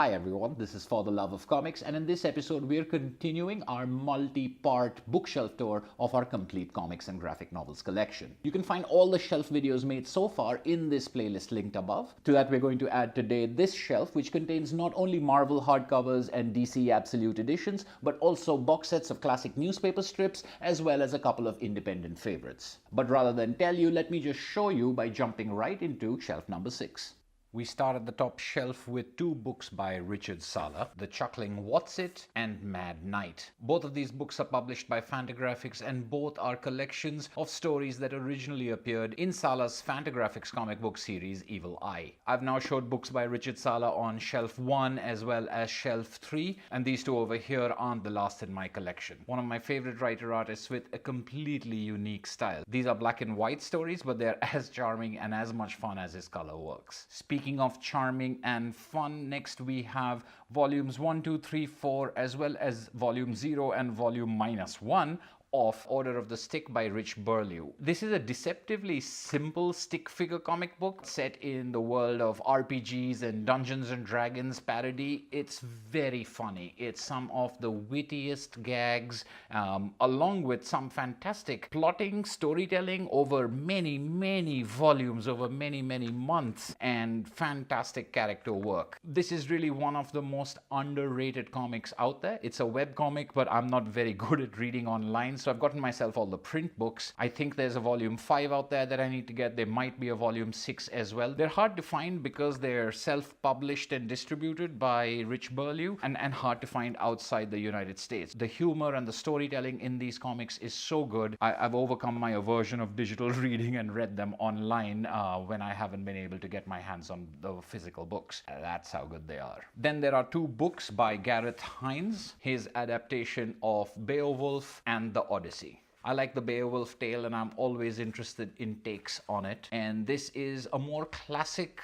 Hi everyone, this is For the Love of Comics, and in this episode we're continuing our multi-part bookshelf tour of our complete comics and graphic novels collection. You can find all the shelf videos made so far in this playlist linked above. To that we're going to add today this shelf, which contains not only Marvel hardcovers and DC Absolute editions, but also box sets of classic newspaper strips, as well as a couple of independent favorites. But rather than tell you, let me just show you by jumping right into shelf number 6. We start at the top shelf with two books by Richard Sala, The Chuckling What's It and Mad Night. Both of these books are published by Fantagraphics, and both are collections of stories that originally appeared in Sala's Fantagraphics comic book series Evil Eye. I've now showed books by Richard Sala on shelf 1 as well as shelf 3, and these two over here aren't the last in my collection. One of my favorite writer-artists with a completely unique style. These are black and white stories, but they're as charming and as much fun as his color works. Speaking of charming and fun, next we have volumes 1, 2, 3, 4, as well as volume 0 and volume -1 of Order of the Stick by Rich Burlew. This is a deceptively simple stick figure comic book set in the world of RPGs and Dungeons and Dragons parody. It's very funny. It's some of the wittiest gags, along with some fantastic plotting, storytelling over many volumes, over many months, and fantastic character work. This is really one of the most underrated comics out there. It's a webcomic, but I'm not very good at reading online, so I've gotten myself all the print books. I think there's a volume 5 out there that I need to get. There might be a volume 6 as well. They're hard to find because they're self-published and distributed by Rich Burlew, and hard to find outside the United States. The humor and the storytelling in these comics is so good. I've overcome my aversion of digital reading and read them online when I haven't been able to get my hands on the physical books. That's how good they are. Then there are two books by Gareth Hinds, his adaptation of Beowulf and the Odyssey. I like the Beowulf tale, and I'm always interested in takes on it. And this is a more classic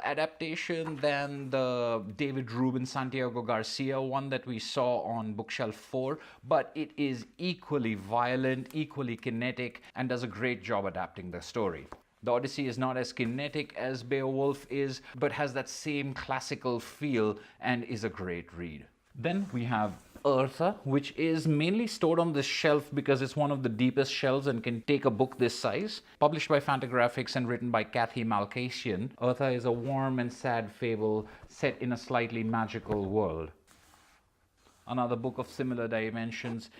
adaptation than the David Rubin Santiago Garcia one that we saw on bookshelf 4, but it is equally violent, equally kinetic, and does a great job adapting the story. The Odyssey is not as kinetic as Beowulf is, but has that same classical feel and is a great read. Then we have Eartha, which is mainly stored on this shelf because it's one of the deepest shelves and can take a book this size. Published by Fantagraphics and written by Kathy Malkasian, Eartha is a warm and sad fable set in a slightly magical world. Another book of similar dimensions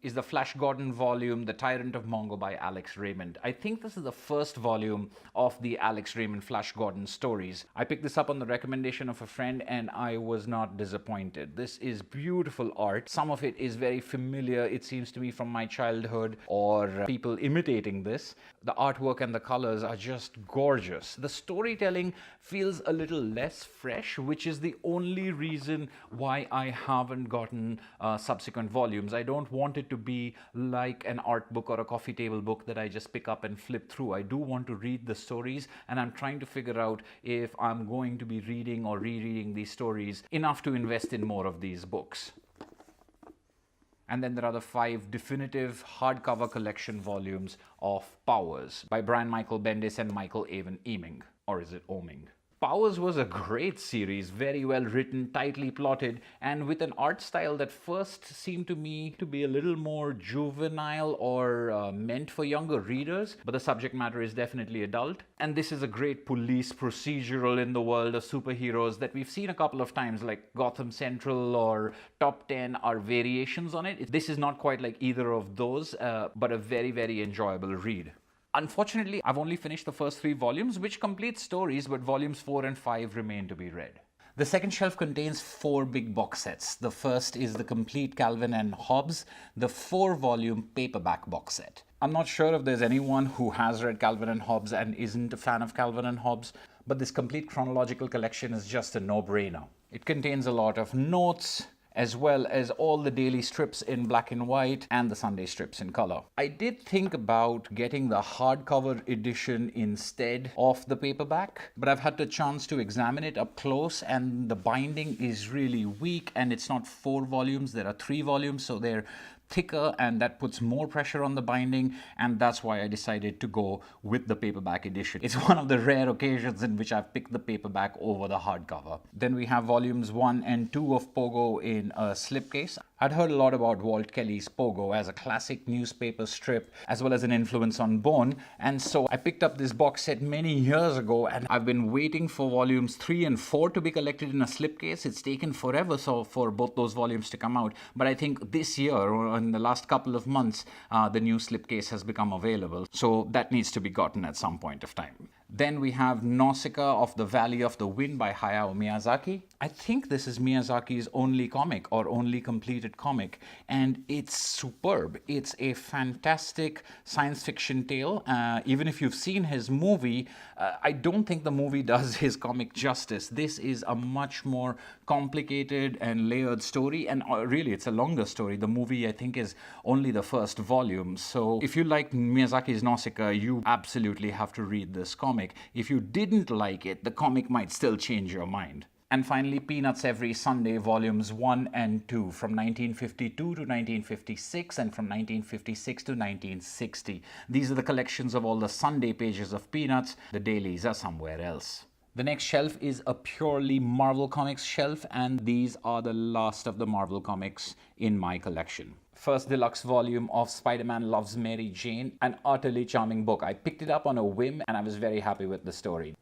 is the Flash Gordon volume, The Tyrant of Mongo by Alex Raymond. I think this is the first volume of the Alex Raymond Flash Gordon stories. I picked this up on the recommendation of a friend and I was not disappointed. This is beautiful art. Some of it is very familiar, it seems to me, from my childhood or people imitating this. The artwork and the colors are just gorgeous. The storytelling feels a little less fresh, which is the only reason why I haven't gotten subsequent volumes. I don't want it to be like an art book or a coffee table book that I just pick up and flip through. I do want to read the stories, and I'm trying to figure out if I'm going to be reading or rereading these stories enough to invest in more of these books. And then there are the 5 definitive hardcover collection volumes of Powers by Brian Michael Bendis and Michael Avon Eaming. Or is it Oming? Powers was a great series, very well written, tightly plotted, and with an art style that first seemed to me to be a little more juvenile or meant for younger readers, but the subject matter is definitely adult. And this is a great police procedural in the world of superheroes that we've seen a couple of times, like Gotham Central or Top 10 are variations on it. This is not quite like either of those, but a very enjoyable read. Unfortunately, I've only finished the first 3 volumes, which complete stories, but volumes 4 and 5 remain to be read. The second shelf contains 4 big box sets. The first is the complete Calvin and Hobbes, the 4-volume paperback box set. I'm not sure if there's anyone who has read Calvin and Hobbes and isn't a fan of Calvin and Hobbes, but this complete chronological collection is just a no-brainer. It contains a lot of notes, as well as all the daily strips in black and white and the Sunday strips in color. I did think about getting the hardcover edition instead of the paperback, but I've had the chance to examine it up close, and the binding is really weak, and it's not 4 volumes, there are 3 volumes, so they're thicker and that puts more pressure on the binding, and that's why I decided to go with the paperback edition. It's one of the rare occasions in which I've picked the paperback over the hardcover. Then we have volumes 1 and 2 of Pogo in a slipcase. I'd heard a lot about Walt Kelly's Pogo as a classic newspaper strip as well as an influence on Bone, and so I picked up this box set many years ago, and I've been waiting for volumes 3 and 4 to be collected in a slipcase. It's taken forever for both those volumes to come out, but I think this year or in the last couple of months the new slipcase has become available, so that needs to be gotten at some point of time. Then we have Nausicaa of the Valley of the Wind by Hayao Miyazaki. I think this is Miyazaki's only comic or only completed comic, and it's superb. It's a fantastic science fiction tale. Even if you've seen his movie, I don't think the movie does his comic justice. This is a much more complicated and layered story, and really it's a longer story. The movie, I think, is only the first volume. So if you like Miyazaki's Nausicaa, you absolutely have to read this comic. If you didn't like it, the comic might still change your mind. And finally, Peanuts Every Sunday, volumes 1 and 2, from 1952 to 1956 and from 1956 to 1960. These are the collections of all the Sunday pages of Peanuts. The dailies are somewhere else. The next shelf is a purely Marvel Comics shelf, and these are the last of the Marvel Comics in my collection. First deluxe volume of Spider-Man Loves Mary Jane, an utterly charming book. I picked it up on a whim and I was very happy with the story.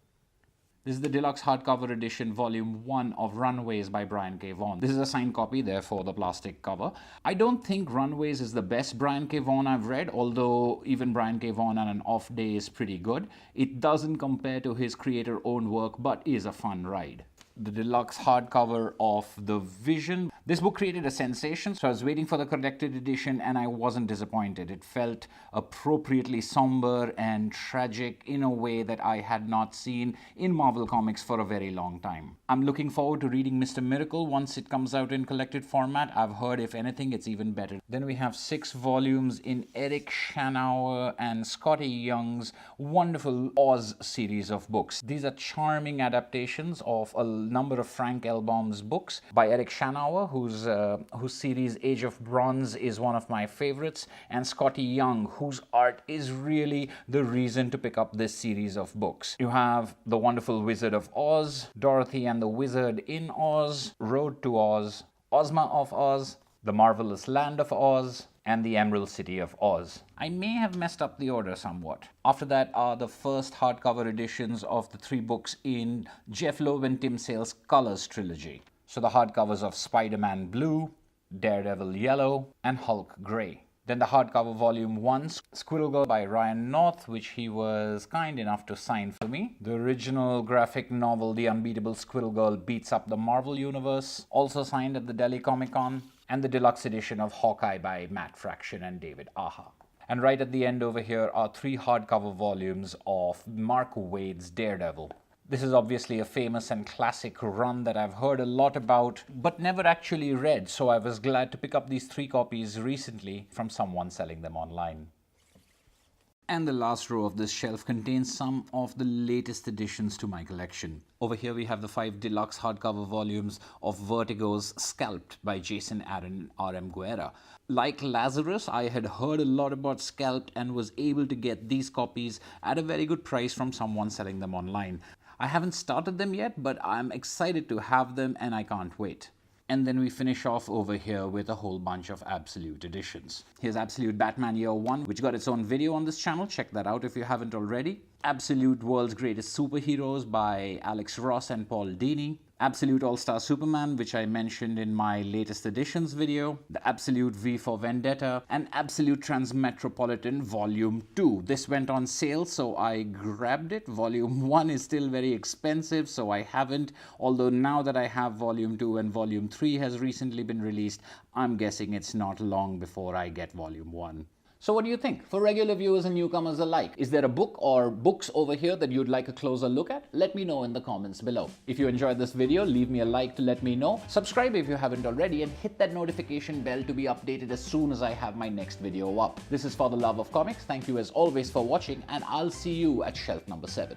This is the deluxe hardcover edition, volume 1 of Runaways by Brian K. Vaughan. This is a signed copy, therefore the plastic cover. I don't think Runaways is the best Brian K. Vaughan I've read, although even Brian K. Vaughan on an off day is pretty good. It doesn't compare to his creator-owned work, but is a fun ride. The deluxe hardcover of The Vision. This book created a sensation, so I was waiting for the collected edition and I wasn't disappointed. It felt appropriately somber and tragic in a way that I had not seen in Marvel Comics for a very long time. I'm looking forward to reading Mr. Miracle once it comes out in collected format. I've heard, if anything, it's even better. Then we have 6 volumes in Eric Shanower and Skottie Young's wonderful Oz series of books. These are charming adaptations of a number of Frank L. Baum's books by Eric Shanower, whose series Age of Bronze is one of my favorites, and Skottie Young, whose art is really the reason to pick up this series of books. You have The Wonderful Wizard of Oz, Dorothy and the Wizard in Oz, Road to Oz, Ozma of Oz, The Marvelous Land of Oz, and The Emerald City of Oz. I may have messed up the order somewhat. After that are the first hardcover editions of the 3 books in Jeff Loeb and Tim Sale's Colors trilogy. So the hardcovers of Spider-Man Blue, Daredevil Yellow, and Hulk Grey. Then the hardcover volume 1, Squirrel Girl by Ryan North, which he was kind enough to sign for me. The original graphic novel, The Unbeatable Squirrel Girl Beats Up the Marvel Universe, also signed at the Delhi Comic Con. And the deluxe edition of Hawkeye by Matt Fraction and David Aja. And right at the end over here are 3 hardcover volumes of Mark Waid's Daredevil. This is obviously a famous and classic run that I've heard a lot about, but never actually read, so I was glad to pick up these 3 copies recently from someone selling them online. And the last row of this shelf contains some of the latest additions to my collection. Over here we have the 5 deluxe hardcover volumes of Vertigo's Scalped by Jason Aaron and R.M. Guerra. Like Lazarus, I had heard a lot about Scalped and was able to get these copies at a very good price from someone selling them online. I haven't started them yet, but I'm excited to have them and I can't wait. And then we finish off over here with a whole bunch of Absolute editions. Here's Absolute Batman Year 1, which got its own video on this channel. Check that out if you haven't already. Absolute World's Greatest Superheroes by Alex Ross and Paul Dini. Absolute All-Star Superman, which I mentioned in my latest editions video. The Absolute V for Vendetta. And Absolute Transmetropolitan Volume 2. This went on sale, so I grabbed it. Volume 1 is still very expensive, so I haven't. Although now that I have Volume 2 and Volume 3 has recently been released, I'm guessing it's not long before I get Volume 1. So what do you think? For regular viewers and newcomers alike, is there a book or books over here that you'd like a closer look at? Let me know in the comments below. If you enjoyed this video, leave me a like to let me know. Subscribe if you haven't already and hit that notification bell to be updated as soon as I have my next video up. This is For the Love of Comics. Thank you as always for watching and I'll see you at shelf number 7.